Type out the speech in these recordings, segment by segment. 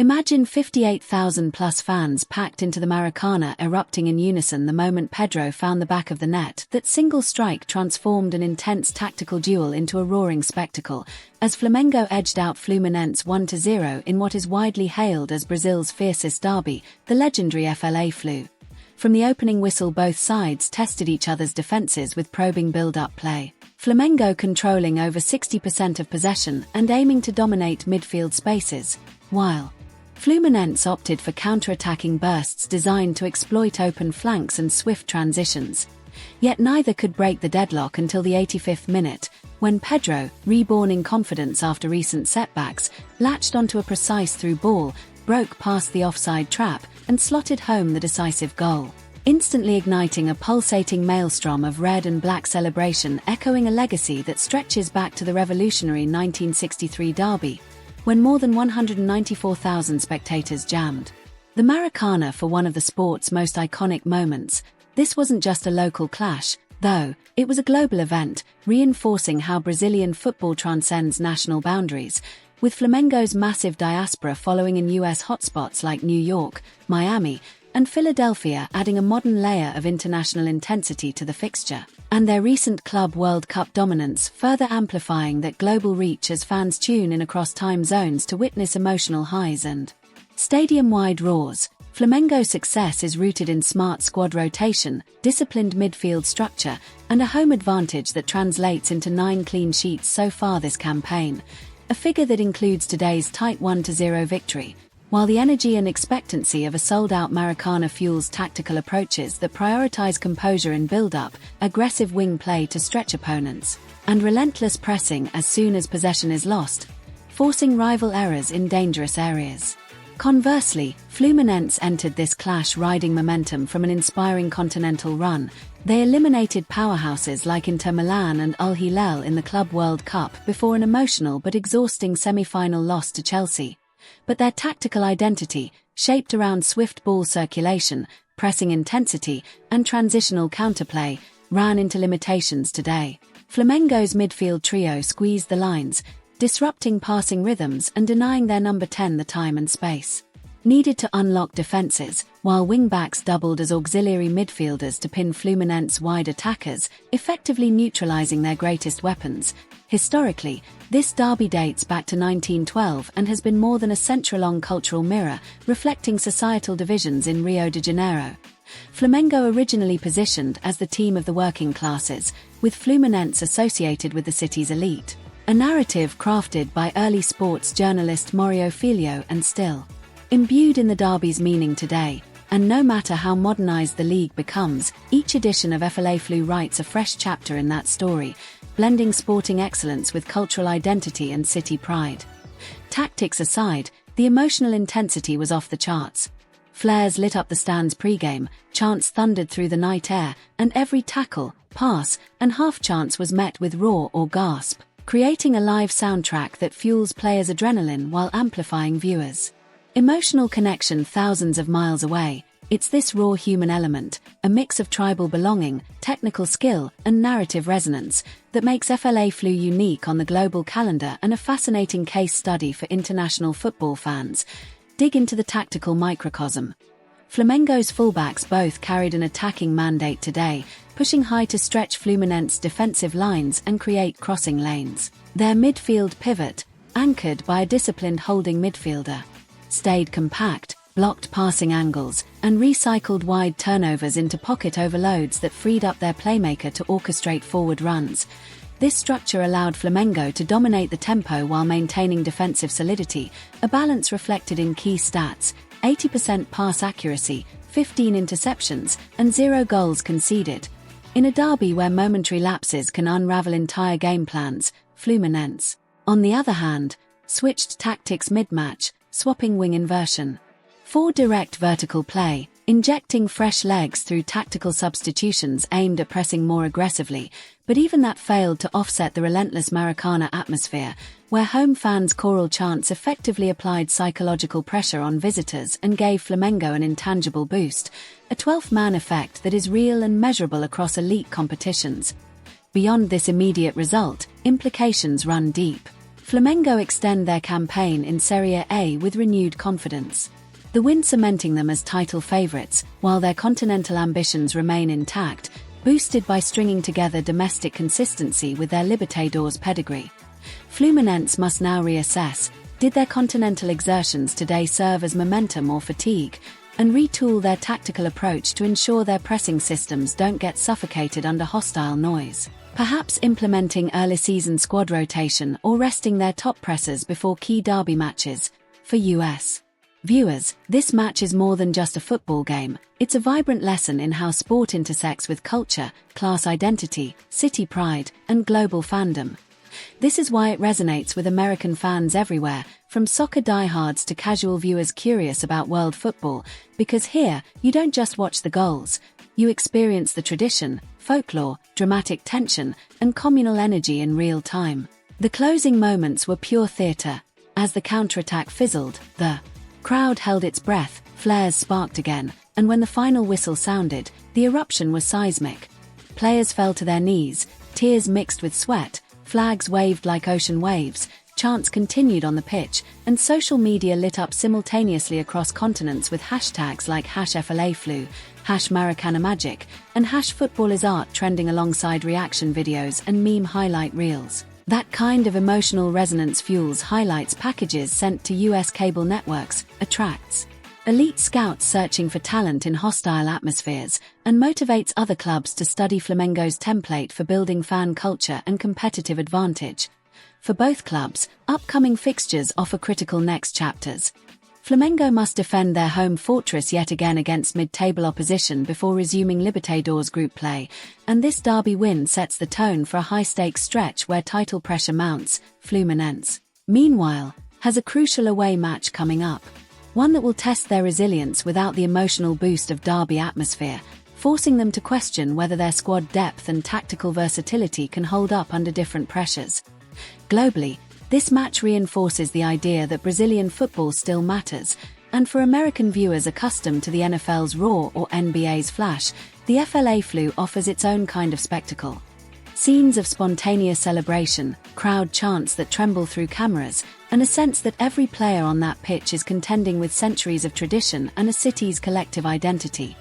Imagine 58,000-plus fans packed into the Maracanã erupting in unison the moment Pedro found the back of the net. That single strike transformed an intense tactical duel into a roaring spectacle, as Flamengo edged out Fluminense 1-0 in what is widely hailed as Brazil's fiercest derby, the legendary Fla Flu. From the opening whistle, both sides tested each other's defenses with probing build-up play. Flamengo controlling over 60% of possession and aiming to dominate midfield spaces, while Fluminense opted for counter-attacking bursts designed to exploit open flanks and swift transitions. Yet neither could break the deadlock until the 85th minute, when Pedro, reborn in confidence after recent setbacks, latched onto a precise through ball, broke past the offside trap, and slotted home the decisive goal, instantly igniting a pulsating maelstrom of red and black celebration, echoing a legacy that stretches back to the revolutionary 1963 derby, when more than 194,000 spectators jammed the Maracanã for one of the sport's most iconic moments. This wasn't just a local clash, though, it was a global event, reinforcing how Brazilian football transcends national boundaries, with Flamengo's massive diaspora following in US hotspots like New York, Miami, and Philadelphia, adding a modern layer of international intensity to the fixture, and their recent Club World Cup dominance further amplifying that global reach as fans tune in across time zones to witness emotional highs and stadium-wide roars. Flamengo's success is rooted in smart squad rotation, disciplined midfield structure, and a home advantage that translates into 9 clean sheets so far this campaign, a figure that includes today's tight 1-0 victory, while the energy and expectancy of a sold-out Maracanã fuels tactical approaches that prioritize composure in build-up, aggressive wing play to stretch opponents, and relentless pressing as soon as possession is lost, forcing rival errors in dangerous areas. Conversely, Fluminense entered this clash riding momentum from an inspiring continental run. They eliminated powerhouses like Inter Milan and Al Hilal in the Club World Cup before an emotional but exhausting semi-final loss to Chelsea. But their tactical identity, shaped around swift ball circulation, pressing intensity, and transitional counterplay, ran into limitations today. Flamengo's midfield trio squeezed the lines, disrupting passing rhythms and denying their number 10 the time and space needed to unlock defenses, while wing-backs doubled as auxiliary midfielders to pin Fluminense wide attackers, effectively neutralizing their greatest weapons. Historically, this derby dates back to 1912 and has been more than a century-long cultural mirror, reflecting societal divisions in Rio de Janeiro. Flamengo originally positioned as the team of the working classes, with Fluminense associated with the city's elite, a narrative crafted by early sports journalist Mario Filho and still imbued in the derby's meaning today. And no matter how modernized the league becomes, each edition of Fla Flu writes a fresh chapter in that story, blending sporting excellence with cultural identity and city pride. Tactics aside, the emotional intensity was off the charts. Flares lit up the stands pre-game, chants thundered through the night air, and every tackle, pass, and half-chance was met with roar or gasp, creating a live soundtrack that fuels players' adrenaline while amplifying viewers' emotional connection thousands of miles away. It's this raw human element, a mix of tribal belonging, technical skill, and narrative resonance, that makes Fla Flu unique on the global calendar and a fascinating case study for international football fans. Dig into the tactical microcosm. Flamengo's fullbacks both carried an attacking mandate today, pushing high to stretch Fluminense defensive lines and create crossing lanes. Their midfield pivot, anchored by a disciplined holding midfielder, stayed compact, blocked passing angles, and recycled wide turnovers into pocket overloads that freed up their playmaker to orchestrate forward runs. This structure allowed Flamengo to dominate the tempo while maintaining defensive solidity, a balance reflected in key stats: 80% pass accuracy, 15 interceptions, and 0 goals conceded. In a derby where momentary lapses can unravel entire game plans, Fluminense, on the other hand, switched tactics mid-match, swapping wing inversion for direct vertical play, injecting fresh legs through tactical substitutions aimed at pressing more aggressively, but even that failed to offset the relentless Maracanã atmosphere, where home fans' choral chants effectively applied psychological pressure on visitors and gave Flamengo an intangible boost, a 12th-man effect that is real and measurable across elite competitions. Beyond this immediate result, implications run deep. Flamengo extend their campaign in Serie A with renewed confidence. The win cementing them as title favourites, while their continental ambitions remain intact, boosted by stringing together domestic consistency with their Libertadores pedigree. Fluminense must now reassess, did their continental exertions today serve as momentum or fatigue, and retool their tactical approach to ensure their pressing systems don't get suffocated under hostile noise. Perhaps implementing early season squad rotation or resting their top pressers before key derby matches. For US viewers, this match is more than just a football game. It's a vibrant lesson in how sport intersects with culture, class identity, city pride, and global fandom. This is why it resonates with American fans everywhere, from soccer diehards to casual viewers curious about world football, because here, you don't just watch the goals, you experience the tradition, folklore, dramatic tension, and communal energy in real time. The closing moments were pure theatre. As the counterattack fizzled, the crowd held its breath, flares sparked again, and when the final whistle sounded, the eruption was seismic. Players fell to their knees, tears mixed with sweat, flags waved like ocean waves, chants continued on the pitch, and social media lit up simultaneously across continents with hashtags like #Fla Flu, #Maracanã Magic, and #FootballIsArt trending alongside reaction videos and meme highlight reels. That kind of emotional resonance fuels highlights packages sent to US cable networks, attracts elite scouts searching for talent in hostile atmospheres, and motivates other clubs to study Flamengo's template for building fan culture and competitive advantage. For both clubs, upcoming fixtures offer critical next chapters. Flamengo must defend their home fortress yet again against mid-table opposition before resuming Libertadores group play, and this derby win sets the tone for a high-stakes stretch where title pressure mounts. Fluminense, meanwhile, has a crucial away match coming up. One that will test their resilience without the emotional boost of derby atmosphere, forcing them to question whether their squad depth and tactical versatility can hold up under different pressures. Globally, this match reinforces the idea that Brazilian football still matters, and for American viewers accustomed to the NFL's raw or NBA's flash, the Fla Flu offers its own kind of spectacle. Scenes of spontaneous celebration, crowd chants that tremble through cameras, and a sense that every player on that pitch is contending with centuries of tradition and a city's collective identity.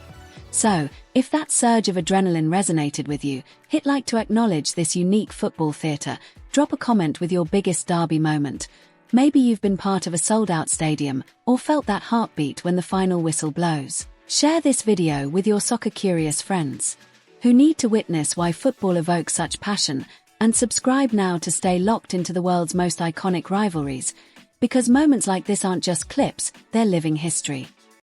So, if that surge of adrenaline resonated with you, hit like to acknowledge this unique football theatre, drop a comment with your biggest derby moment. Maybe you've been part of a sold-out stadium, or felt that heartbeat when the final whistle blows. Share this video with your soccer-curious friends who need to witness why football evokes such passion, and subscribe now to stay locked into the world's most iconic rivalries, because moments like this aren't just clips, they're living history.